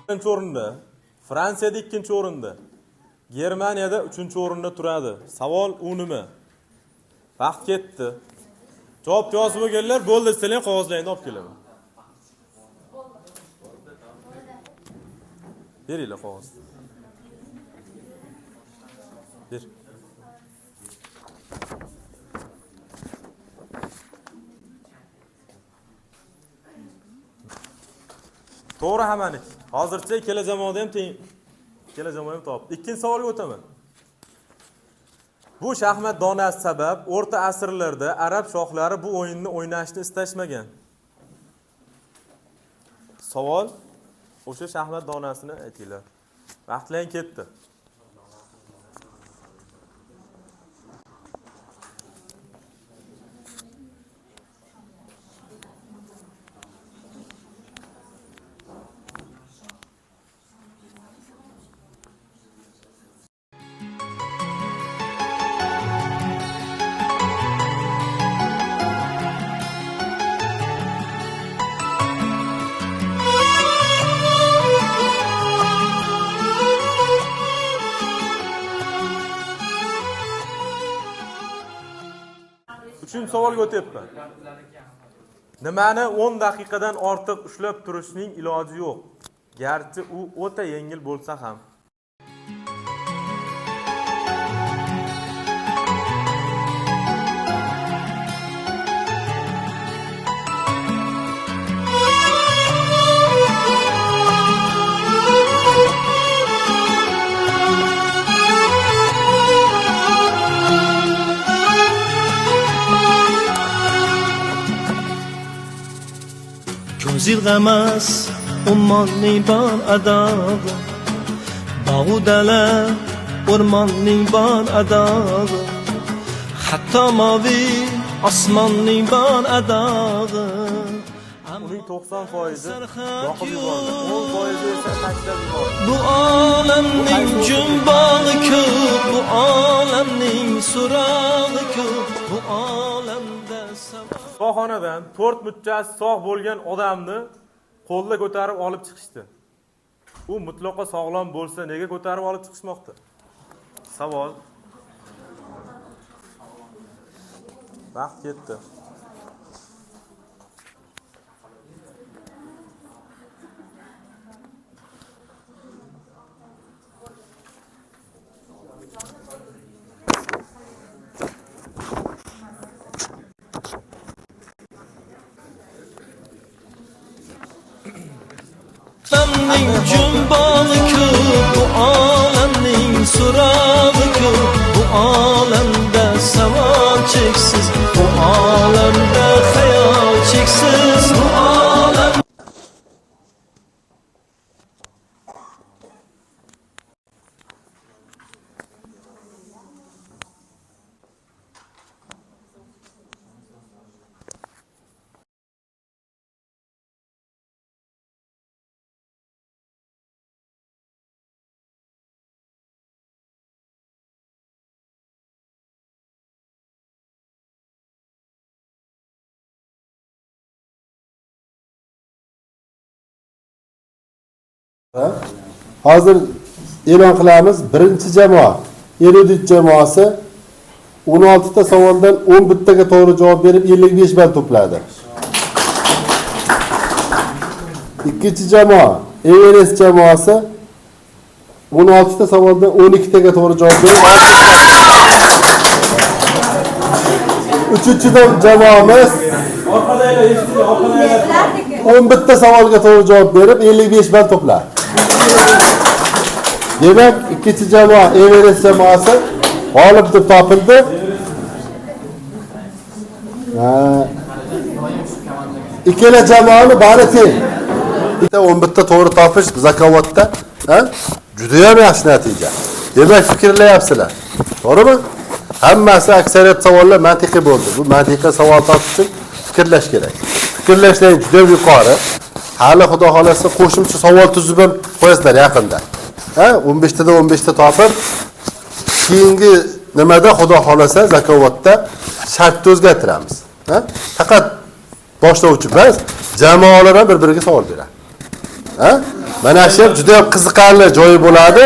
birinchi o'rinda, Fransiyada ikkinchi o'rinda, Germaniyada 3-o'rinda turadi. Savol u nima? Vaqt ketdi. Javob yozib bo'lganlar bo'ldi, sizlar qog'ozlaringni olib kelaman. Beringlar qog'oz. Ber. To'g'ri hammaniz. Hozircha ikkala jamoada ham teng. Ikkala jamoa ham topdi. Ikkinchi savolga o'taman. Bu shaxmat donasi sabab o'rta asrlarda arab shohlari bu o'yinni o'ynashni istashmagan. Savol o'sha shaxmat donasini aytinglar. Vaqtlang ketdi. Uchinchi savolga o'tyapman. Nimani 10 daqiqadan ortiq ushlab turishning iloji yo'q. Garchi u o'ta yengil bo'lsa ham. Zilg'amas ummonning bor adog'i, bog'u dala o'rmonning bor adog'i, hatto moviy osmonning bor adog'i. Uning 90% yoqib yubordi, 10% esa tashlab yubordi. Bu olamning jumbog'i ko'p, bu olamning so'rog'i ko'p, bu olamda shifoxonadan 4 muchasi sog' bo'lgan odamni qo'lda ko'tarib olib chiqishdi. U mutlaqo sog'lom bo'lsa, nega ko'tarib olib chiqishmoqda? Savol. Vaqt ketdi. Olamning jumbog'i ko'p, bu olamning so'rog'i ko'p, bu olamda savol cheksiz, bu olamda xayol cheksiz, bu olam. Hozir e'lon qilamiz. Birinchi jamoa, erudit jamoasi 16 ta savoldan 11 taga to'g'ri javob berib 55 ball to'pladi. Ikkinchi jamoa, Everest jamoasi 16 ta savoldan 12 taga to'g'ri javob berib Uchinchi jamoamiz 11 ta savolga to'g'ri javob berib 55 ball to'pladi. Demak, ikkinchi jamoa Everest jamoasi g'olib deb topildi. Ikkala jamoani bari teng. Bitta 11 ta to'g'ri topish zakovatda, juda ham yaxshi natija. Demak, fikrlayapsizlar. To'g'rimi? Hammasi aksariyat savollar mantiqiy bo'ldi. Bu mantiqiy savol topish uchun fikrlash kerak. Fikrlashlar juda yuqori. Hali xudo xolasa qo'shimcha savol tuzib ham qo'yasizlar yaqinda. 15 tada 15 ta topib, keyingi nimada xudo xolasa zakovatda shartni o'zgartiramiz. Faqat boshlovchi emas, jamoalar ham bir-biriga savol beradi. Ha? Mana shu ham juda ham qiziqarli joyi bo'ladi.